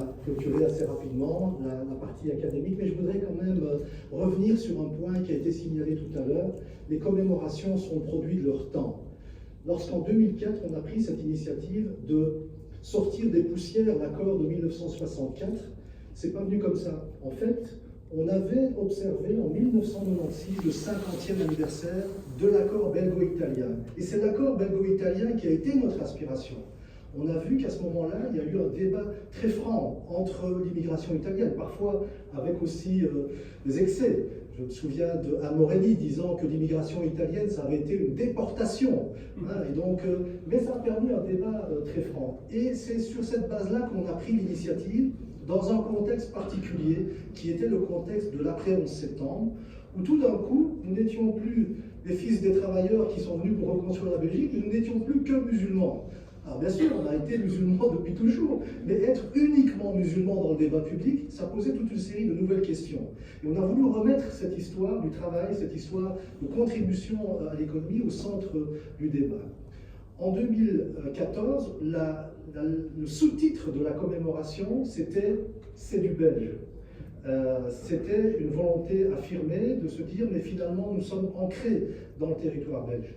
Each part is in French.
va clôturer assez rapidement la partie académique, mais je voudrais quand même revenir sur un point qui a été signalé tout à l'heure. Les commémorations sont le produit de leur temps. Lorsqu'en 2004, on a pris cette initiative de sortir des poussières l'accord de 1964, c'est pas venu comme ça. En fait, on avait observé en 1996 le 50e anniversaire de l'accord belgo-italien. Et c'est l'accord belgo-italien qui a été notre aspiration. On a vu qu'à ce moment-là, il y a eu un débat très franc entre l'immigration italienne, parfois avec aussi des excès. Je me souviens de Morelli disant que l'immigration italienne, ça avait été une déportation. Hein, et donc, mais ça a permis un débat très franc. Et c'est sur cette base-là qu'on a pris l'initiative, dans un contexte particulier, qui était le contexte de l'après 11 septembre, où tout d'un coup, nous n'étions plus les fils des travailleurs qui sont venus pour reconstruire la Belgique, nous n'étions plus que musulmans. Alors bien sûr, on a été musulmans depuis toujours, mais être uniquement musulman dans le débat public, ça posait toute une série de nouvelles questions. Et on a voulu remettre cette histoire du travail, cette histoire de contribution à l'économie au centre du débat. En 2014, le sous-titre de la commémoration, c'était « C'est du belge ». C'était une volonté affirmée de se dire « mais finalement, nous sommes ancrés dans le territoire belge ».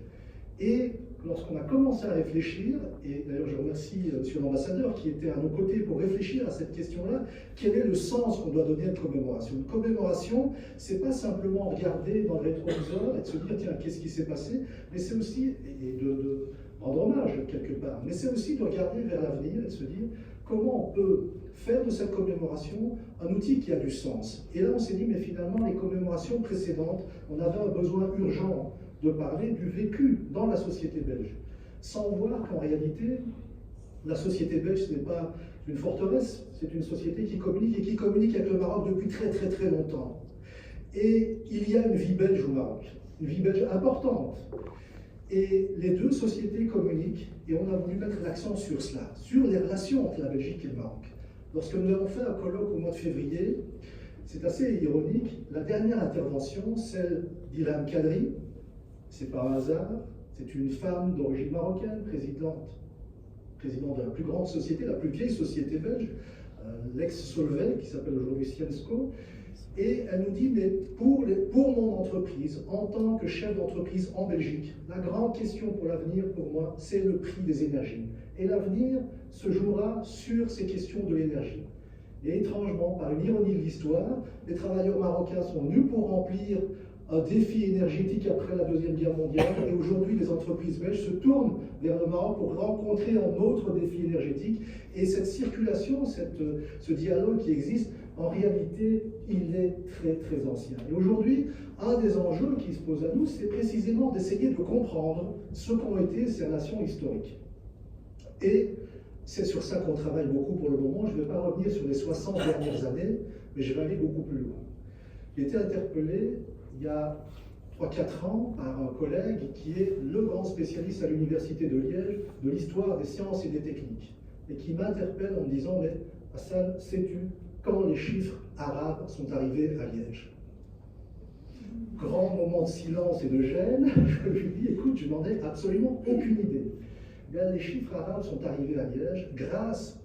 Et lorsqu'on a commencé à réfléchir, et d'ailleurs je remercie monsieur l'ambassadeur qui était à nos côtés pour réfléchir à cette question-là, quel est le sens qu'on doit donner à une commémoration? Une commémoration, c'est pas simplement regarder dans le rétroviseur et de se dire tiens, qu'est-ce qui s'est passé, mais c'est aussi, et de rendre hommage quelque part, mais c'est aussi de regarder vers l'avenir et de se dire comment on peut faire de cette commémoration un outil qui a du sens. Et là on s'est dit mais finalement les commémorations précédentes, on avait un besoin urgent de parler du vécu dans la société belge, sans voir qu'en réalité, la société belge, ce n'est pas une forteresse, c'est une société qui communique et qui communique avec le Maroc depuis très très très longtemps. Et il y a une vie belge au Maroc, une vie belge importante. Et les deux sociétés communiquent, et on a voulu mettre l'accent sur cela, sur les relations entre la Belgique et le Maroc. Lorsque nous avons fait un colloque au mois de février, c'est assez ironique, la dernière intervention, celle d'Ilham Kadri, c'est pas un hasard, c'est une femme d'origine marocaine, présidente de la plus grande société, la plus vieille société belge, l'ex-Solvay, qui s'appelle aujourd'hui Syensqo, et elle nous dit, mais pour mon entreprise, en tant que chef d'entreprise en Belgique, la grande question pour l'avenir, pour moi, c'est le prix des énergies. Et l'avenir se jouera sur ces questions de l'énergie. Et étrangement, par une ironie de l'histoire, les travailleurs marocains sont venus pour remplir un défi énergétique après la Deuxième Guerre mondiale, et aujourd'hui les entreprises belges se tournent vers le Maroc pour rencontrer un autre défi énergétique, et cette circulation, ce dialogue qui existe, en réalité, il est très très ancien. Et aujourd'hui, un des enjeux qui se pose à nous, c'est précisément d'essayer de comprendre ce qu'ont été ces relations historiques. Et c'est sur ça qu'on travaille beaucoup pour le moment. Je ne vais pas revenir sur les 60 dernières années, mais je vais aller beaucoup plus loin. J'ai été interpellé il y a 3-4 ans par un collègue qui est le grand spécialiste à l'Université de Liège de l'histoire des sciences et des techniques, et qui m'interpelle en me disant « Mais Hassan, sais-tu quand les chiffres arabes sont arrivés à Liège ?» Grand moment de silence et de gêne, je lui dis « Écoute, je n'en ai absolument aucune idée. » Bien, les chiffres arabes sont arrivés à Liège grâce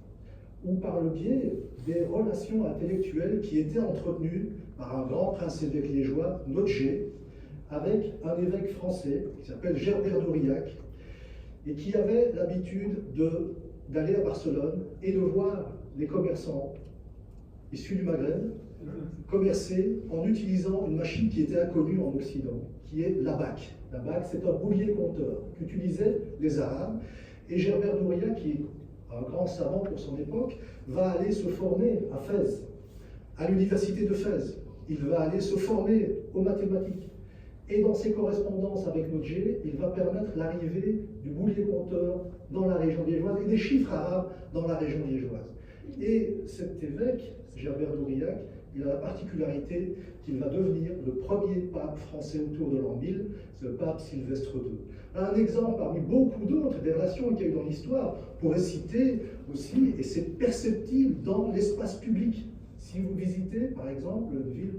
ou par le biais des relations intellectuelles qui étaient entretenues par un grand prince évêque liégeois, Notger, avec un évêque français qui s'appelle Gerbert d'Aurillac, et qui avait l'habitude d'aller à Barcelone et de voir les commerçants issus du Maghreb commercer en utilisant une machine qui était inconnue en Occident, qui est l'abac. L'abac, c'est un boulier compteur qu'utilisaient les Arabes, et Gerbert d'Aurillac, qui est un grand savant pour son époque, va aller se former à Fès, à l'université de Fès. Il va aller se former aux mathématiques. Et dans ses correspondances avec Notger, il va permettre l'arrivée du boulier compteur dans la région liégeoise et des chiffres arabes dans la région liégeoise. Et cet évêque, Gerbert d'Aurillac, il a la particularité qu'il va devenir le premier pape français autour de l'an 1000, c'est le pape Sylvestre II. Un exemple parmi beaucoup d'autres des relations qu'il y a eu dans l'histoire, pourrait citer aussi, et c'est perceptible dans l'espace public. Si vous visitez, par exemple, une ville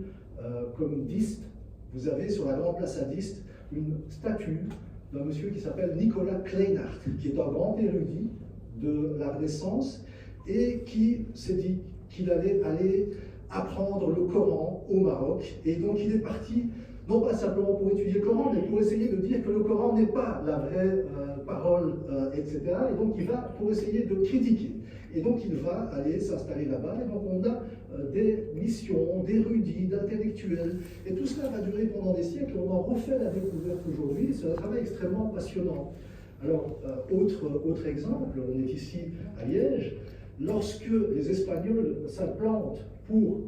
comme Diest, vous avez sur la grande place à Diest une statue d'un monsieur qui s'appelle Nicolas Kleinhardt, qui est un grand érudit de la Renaissance et qui s'est dit qu'il allait aller apprendre le Coran au Maroc. Et donc il est parti, non pas simplement pour étudier le Coran, mais pour essayer de dire que le Coran n'est pas la vraie parole, etc. Et donc il va pour essayer de critiquer. Et donc il va aller s'installer là-bas. Et donc on a des missions, d'érudits, d'intellectuels. Et tout cela va durer pendant des siècles. On en refait la découverte aujourd'hui. C'est un travail extrêmement passionnant. Alors, autre exemple, on est ici à Liège. Lorsque les Espagnols s'implantent pour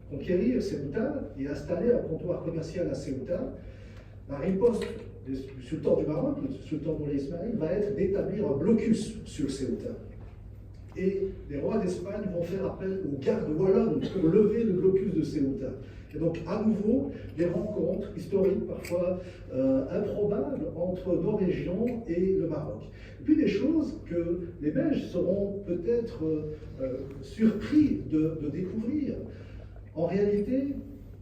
conquérir Ceuta et installer un comptoir commercial à Ceuta, la riposte du sultan du Maroc, le sultan Moulay Ismaïl, va être d'établir un blocus sur Ceuta. Et les rois d'Espagne vont faire appel aux gardes wallonnes pour lever le blocus de Ceuta. Et donc, à nouveau, des rencontres historiques, parfois improbables, entre nos régions et le Maroc. Et puis des choses que les Belges seront peut-être surpris de découvrir. En réalité,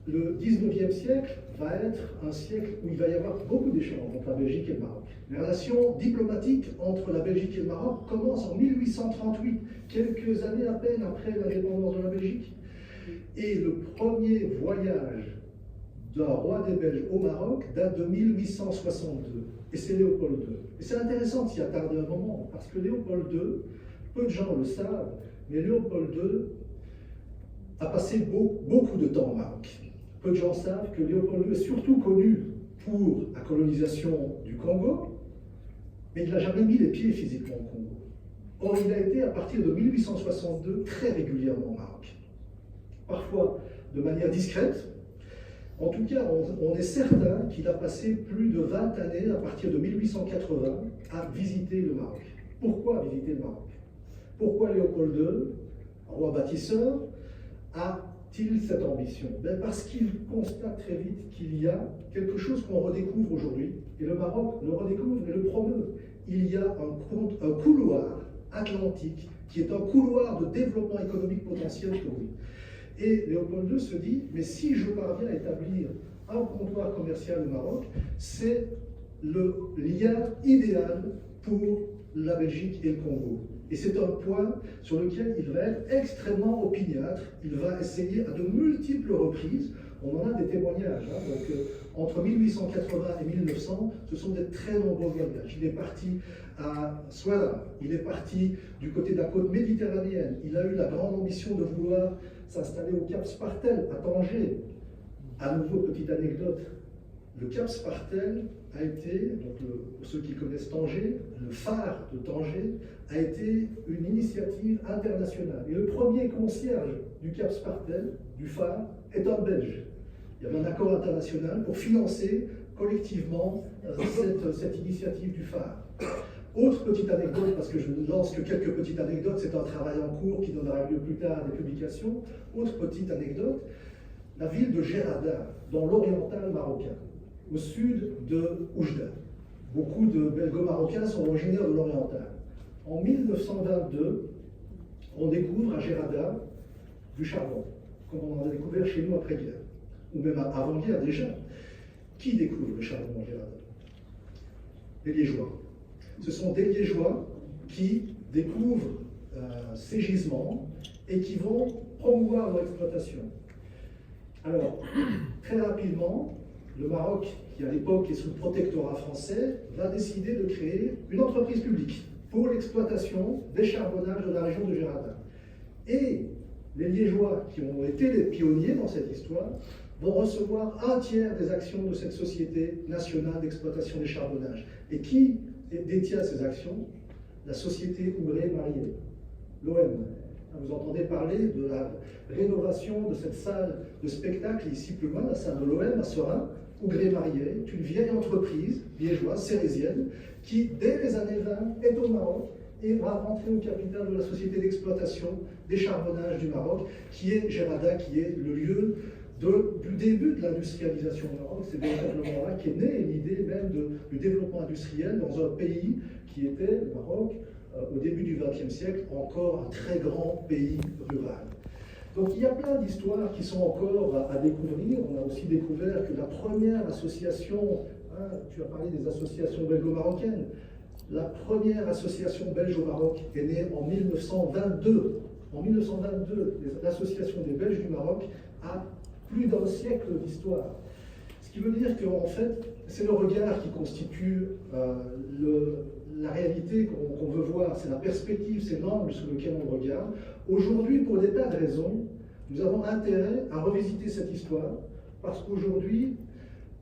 le 19e siècle va être un siècle où il va y avoir beaucoup d'échanges entre la Belgique et le Maroc. Les relations diplomatiques entre la Belgique et le Maroc commencent en 1838, quelques années à peine après l'indépendance de la Belgique. Et le premier voyage d'un roi des Belges au Maroc date de 1862. Et c'est Léopold II. Et c'est intéressant de s'y attarder un moment, parce que Léopold II, peu de gens le savent, mais Léopold II a passé beaucoup de temps au Maroc. Peu de gens savent que Léopold II est surtout connu pour la colonisation du Congo, mais il n'a jamais mis les pieds physiquement au Congo. Or, il a été, à partir de 1862, très régulièrement au Maroc. Parfois de manière discrète. En tout cas, on est certain qu'il a passé plus de 20 années, à partir de 1880, à visiter le Maroc. Pourquoi visiter le Maroc? Pourquoi Léopold II, roi bâtisseur, a-t-il cette ambition? Parce qu'il constate très vite qu'il y a quelque chose qu'on redécouvre aujourd'hui, et le Maroc le redécouvre et le promeut. Il y a un couloir atlantique qui est un couloir de développement économique potentiel pour lui. Et Léopold II se dit, mais si je parviens à établir un comptoir commercial au Maroc, c'est le lien idéal pour la Belgique et le Congo. Et c'est un point sur lequel il va être extrêmement opiniâtre. Il va essayer à de multiples reprises. On en a des témoignages. Donc, entre 1880 et 1900, ce sont des très nombreux voyages. Il est parti à Souala, il est parti du côté de la côte méditerranéenne. Il a eu la grande ambition de vouloir s'installer au Cap Spartel, à Tanger. À nouveau, petite anecdote, le Cap Spartel a été, donc pour ceux qui connaissent Tanger, le phare de Tanger a été une initiative internationale. Et le premier concierge du Cap Spartel, du phare, est un Belge. Il y avait un accord international pour financer collectivement cette initiative du phare. Autre petite anecdote, parce que je ne lance que quelques petites anecdotes, c'est un travail en cours qui donnera lieu plus tard à des publications. Autre petite anecdote, la ville de Gerada, dans l'oriental marocain, au sud de Oujda. Beaucoup de belgo-marocains sont originaires de l'oriental. En 1922, on découvre à Gerada du charbon, comme on en a découvert chez nous après-guerre, ou même avant-guerre déjà. Qui découvre le charbon en Gerada? Les Liégeois. Ce sont des Liégeois qui découvrent ces gisements et qui vont promouvoir leur exploitation. Alors, très rapidement, le Maroc, qui à l'époque est sous le protectorat français, va décider de créer une entreprise publique pour l'exploitation des charbonnages de la région de Gerada. Et les Liégeois, qui ont été les pionniers dans cette histoire, vont recevoir un tiers des actions de cette société nationale d'exploitation des charbonnages. Et qui détient ces actions? La société Ougré-Marié, l'OM. Vous entendez parler de la rénovation de cette salle de spectacle ici plus loin, la salle de l'OM à Serein. Ougré-Marié est une vieille entreprise liégeoise, cérésienne, qui dès les années 20 est au Maroc et va rentrer au capital de la société d'exploitation des charbonnages du Maroc, qui est Gerada, qui est le lieu du début de l'industrialisation au Maroc. C'est véritablement là qu'est née l'idée même du développement industriel dans un pays qui était, le Maroc, au début du XXe siècle, encore un très grand pays rural. Donc il y a plein d'histoires qui sont encore à découvrir. On a aussi découvert que la première association, tu as parlé des associations belgo-marocaines, la première association belge au Maroc est née en 1922 En 1922, l'Association des Belges du Maroc a plus d'un siècle d'histoire. Ce qui veut dire qu'en fait, c'est le regard qui constitue la réalité qu'on veut voir, c'est la perspective, c'est l'angle sur lequel on regarde. Aujourd'hui, pour des tas de raisons, nous avons intérêt à revisiter cette histoire, parce qu'aujourd'hui,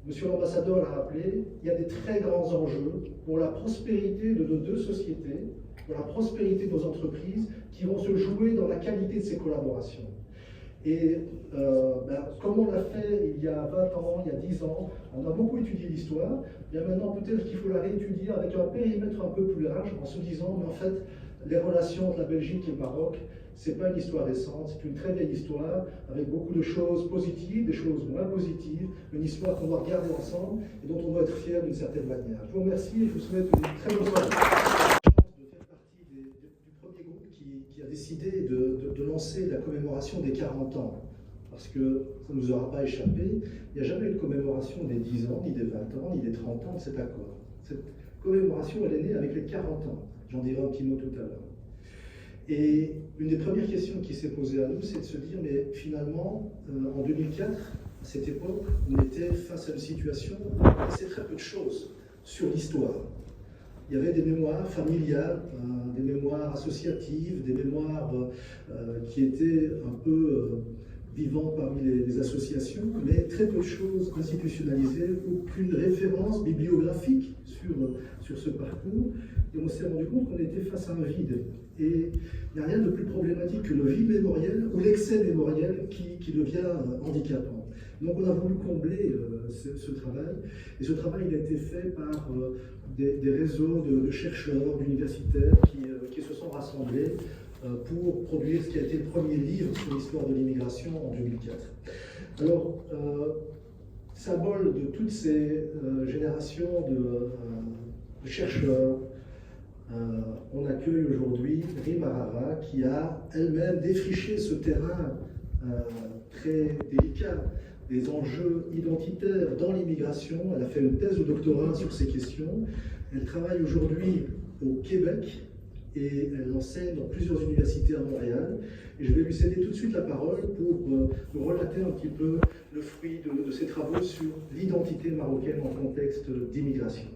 Monsieur l'ambassadeur l'a rappelé, il y a des très grands enjeux pour la prospérité de nos deux sociétés, pour la prospérité de nos entreprises, qui vont se jouer dans la qualité de ces collaborations. Et comme on l'a fait il y a 20 ans, il y a 10 ans, on a beaucoup étudié l'histoire. Bien maintenant, peut-être qu'il faut la réétudier avec un périmètre un peu plus large, en se disant, mais en fait, les relations entre la Belgique et le Maroc, c'est pas une histoire récente, c'est une très vieille histoire, avec beaucoup de choses positives, des choses moins positives, une histoire qu'on doit regarder ensemble et dont on doit être fier d'une certaine manière. Je vous remercie et je vous souhaite une très bonne soirée. De faire partie du premier groupe qui a décidé de lancer la commémoration des 40 ans. Parce que ça ne nous aura pas échappé, il n'y a jamais eu de commémoration des 10 ans, ni des 20 ans, ni des 30 ans de cet accord. Cette commémoration, elle est née avec les 40 ans. J'en dirai un petit mot tout à l'heure. Et une des premières questions qui s'est posée à nous, c'est de se dire, mais finalement, en 2004, à cette époque, on était face à une situation où on connaissait très peu de choses sur l'histoire. Il y avait des mémoires familiales, des mémoires associatives, des mémoires qui étaient un peu vivant parmi les associations, mais très peu de choses institutionnalisées, aucune référence bibliographique sur ce parcours. Et on s'est rendu compte qu'on était face à un vide. Et il n'y a rien de plus problématique que le vide mémoriel ou l'excès mémoriel qui devient handicapant. Donc on a voulu combler ce travail. Et ce travail il a été fait par des réseaux de chercheurs, d'universitaires qui se sont rassemblés pour produire ce qui a été le premier livre sur l'histoire de l'immigration en 2004. Alors, symbole de toutes ces générations de chercheurs, on accueille aujourd'hui Rima Rara qui a elle-même défriché ce terrain très délicat des enjeux identitaires dans l'immigration. Elle a fait une thèse de doctorat sur ces questions. Elle travaille aujourd'hui au Québec et elle enseigne dans plusieurs universités à Montréal. Et je vais lui céder tout de suite la parole pour nous relater un petit peu le fruit de ses travaux sur l'identité marocaine en contexte d'immigration.